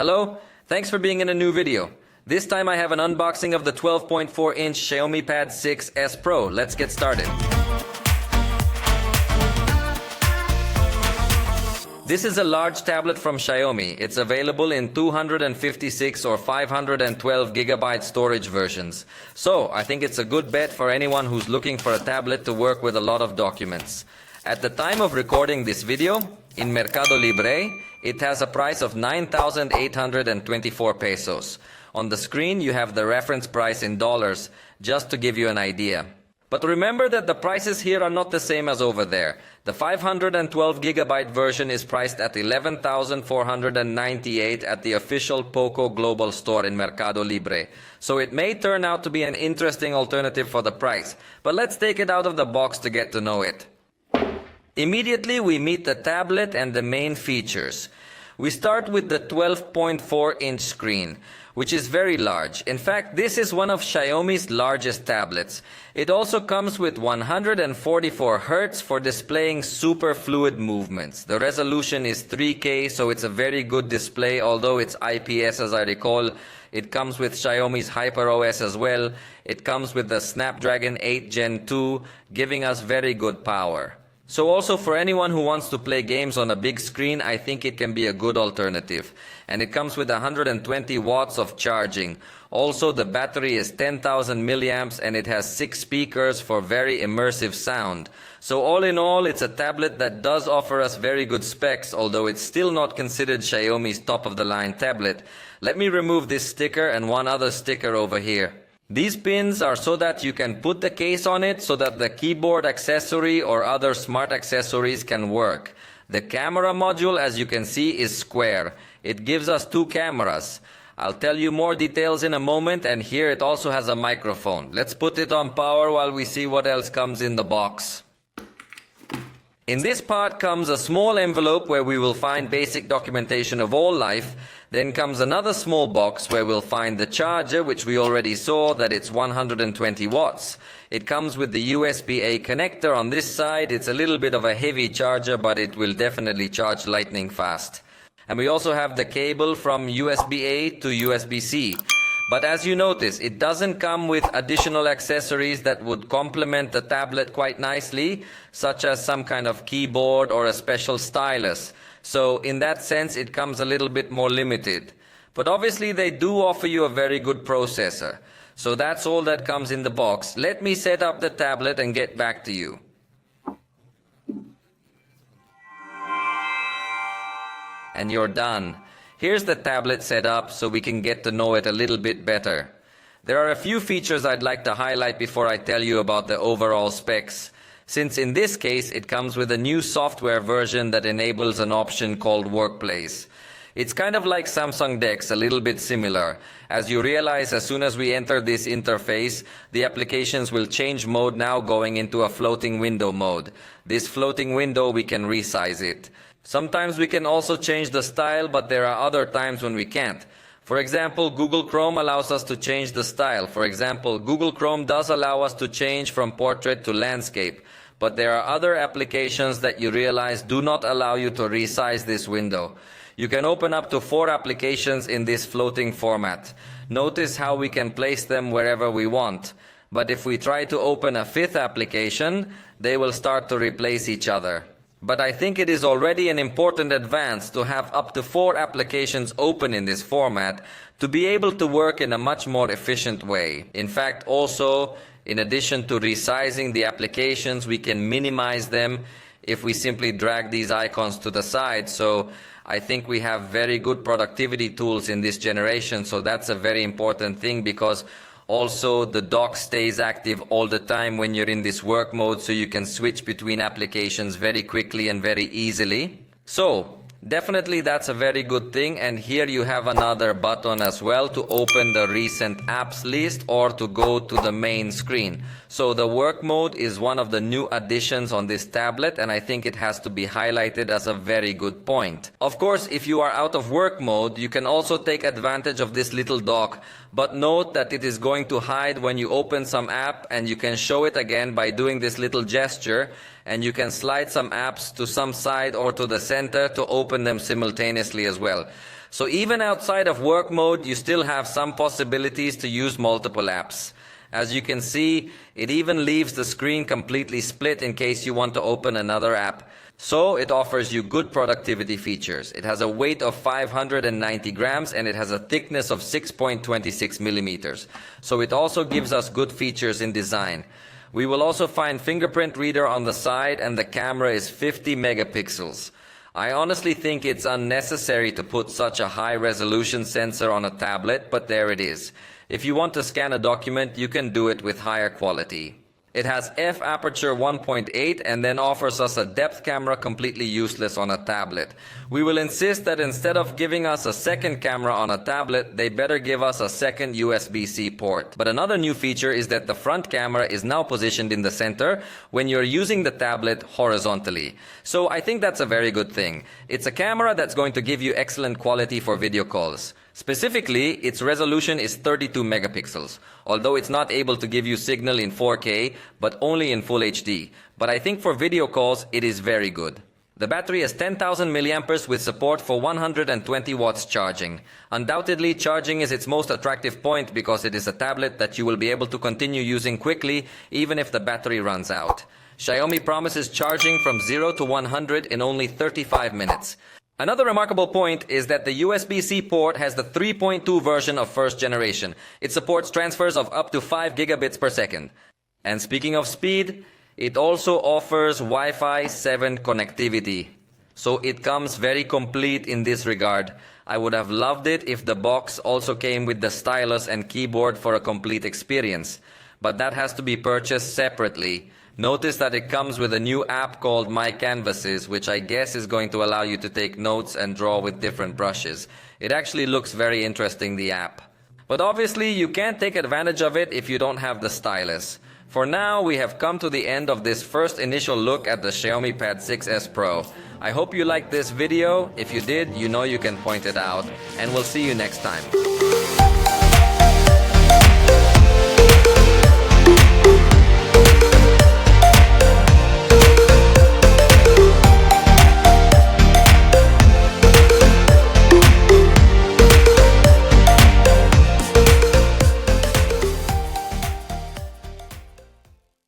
Hello, thanks for being in a new video. This time I have an unboxing of the 12.4-inch Xiaomi Pad 6s Pro. Let's get started. This is a large tablet from Xiaomi. It's available in 256 or 512 gigabyte storage versions. So, I think it's a good bet for anyone who's looking for a tablet to work with a lot of documents. At the time of recording this video, in Mercado Libre, it has a price of 9,824 pesos. On the screen, you have the reference price in dollars, just to give you an idea. But remember that the prices here are not the same as over there. The 512 gigabyte version is priced at 11,498 at the official Poco Global store in Mercado Libre. So it may turn out to be an interesting alternative for the price. But let's take it out of the box to get to know it. Immediately we meet the tablet and the main features. We start with the 12.4-inch screen, which is very large. In fact, this is one of Xiaomi's largest tablets. It also comes with 144 Hz for displaying super fluid movements. The resolution is 3K, so it's a very good display, although it's IPS as I recall. It comes with Xiaomi's HyperOS as well. It comes with the Snapdragon 8 Gen 2, giving us very good power. So also for anyone who wants to play games on a big screen, I think it can be a good alternative. And it comes with 120 watts of charging. Also, the battery is 10,000 milliamps and it has 6 speakers for very immersive sound. So all in all, it's a tablet that does offer us very good specs, although it's still not considered Xiaomi's top-of-the-line tablet. Let me remove this sticker and one other sticker over here. These pins are so that you can put the case on it so that the keyboard accessory or other smart accessories can work. The camera module, as you can see, is square. It gives us 2 cameras. I'll tell you more details in a moment, and here it also has a microphone. Let's put it on power while we see what else comes in the box. In this part comes a small envelope where we will find basic documentation of all life. Then comes another small box where we'll find the charger, which we already saw that it's 120 watts. It comes with the USB-A connector on this side. It's a little bit of a heavy charger, but it will definitely charge lightning fast. And we also have the cable from USB-A to USB-C. But as you notice, it doesn't come with additional accessories that would complement the tablet quite nicely, such as some kind of keyboard or a special stylus. So in that sense, it comes a little bit more limited. But obviously, they do offer you a very good processor. So that's all that comes in the box. Let me set up the tablet and get back to you. And you're done. Here's the tablet set up so we can get to know it a little bit better. There are a few features I'd like to highlight before I tell you about the overall specs. Since in this case it comes with a new software version that enables an option called Workplace. It's kind of like Samsung DeX, a little bit similar. As you realize, as soon as we enter this interface, the applications will change mode now, going into a floating window mode. This floating window, we can resize it. Sometimes we can also change the style, but there are other times when we can't. For example, Google Chrome allows us to change the style. For example, Google Chrome does allow us to change from portrait to landscape. But there are other applications that you realize do not allow you to resize this window. You can open up to 4 applications in this floating format. Notice how we can place them wherever we want. But if we try to open a 5th application, they will start to replace each other. But I think it is already an important advance to have up to 4 applications open in this format to be able to work in a much more efficient way. In fact, also, in addition to resizing the applications, we can minimize them if we simply drag these icons to the side. So I think we have very good productivity tools in this generation. So that's a very important thing, because also the dock stays active all the time when you're in this work mode, so you can switch between applications very quickly and very easily. So definitely that's a very good thing. And here you have another button as well to open the recent apps list or to go to the main screen. So the work mode is one of the new additions on this tablet, and I think it has to be highlighted as a very good point. Of course, if you are out of work mode, you can also take advantage of this little dock, but note that it is going to hide when you open some app, and you can show it again by doing this little gesture, and you can slide some apps to some side or to the center to open them simultaneously as well. So even outside of work mode, you still have some possibilities to use multiple apps. As you can see, it even leaves the screen completely split in case you want to open another app. So it offers you good productivity features. It has a weight of 590 grams and it has a thickness of 6.26 millimeters. So it also gives us good features in design. We will also find fingerprint reader on the side and the camera is 50 megapixels. I honestly think it's unnecessary to put such a high resolution sensor on a tablet, but there it is. If you want to scan a document, you can do it with higher quality. It has f-aperture 1.8 and then offers us a depth camera completely useless on a tablet. We will insist that instead of giving us a second camera on a tablet, they better give us a second USB-C port. But another new feature is that the front camera is now positioned in the center when you're using the tablet horizontally. So I think that's a very good thing. It's a camera that's going to give you excellent quality for video calls. Specifically, its resolution is 32 megapixels, although it's not able to give you signal in 4K, but only in Full HD. But I think for video calls, it is very good. The battery has 10,000 milliamperes with support for 120 watts charging. Undoubtedly, charging is its most attractive point because it is a tablet that you will be able to continue using quickly, even if the battery runs out. Xiaomi promises charging from 0 to 100 in only 35 minutes. Another remarkable point is that the USB-C port has the 3.2 version of first generation. It supports transfers of up to 5 gigabits per second. And speaking of speed, it also offers Wi-Fi 7 connectivity. So it comes very complete in this regard. I would have loved it if the box also came with the stylus and keyboard for a complete experience. But that has to be purchased separately. Notice that it comes with a new app called My Canvases, which I guess is going to allow you to take notes and draw with different brushes. It actually looks very interesting, the app. But obviously you can't take advantage of it if you don't have the stylus. For now, we have come to the end of this first initial look at the Xiaomi Pad 6s Pro. I hope you liked this video. If you did, you know you can point it out. And we'll see you next time.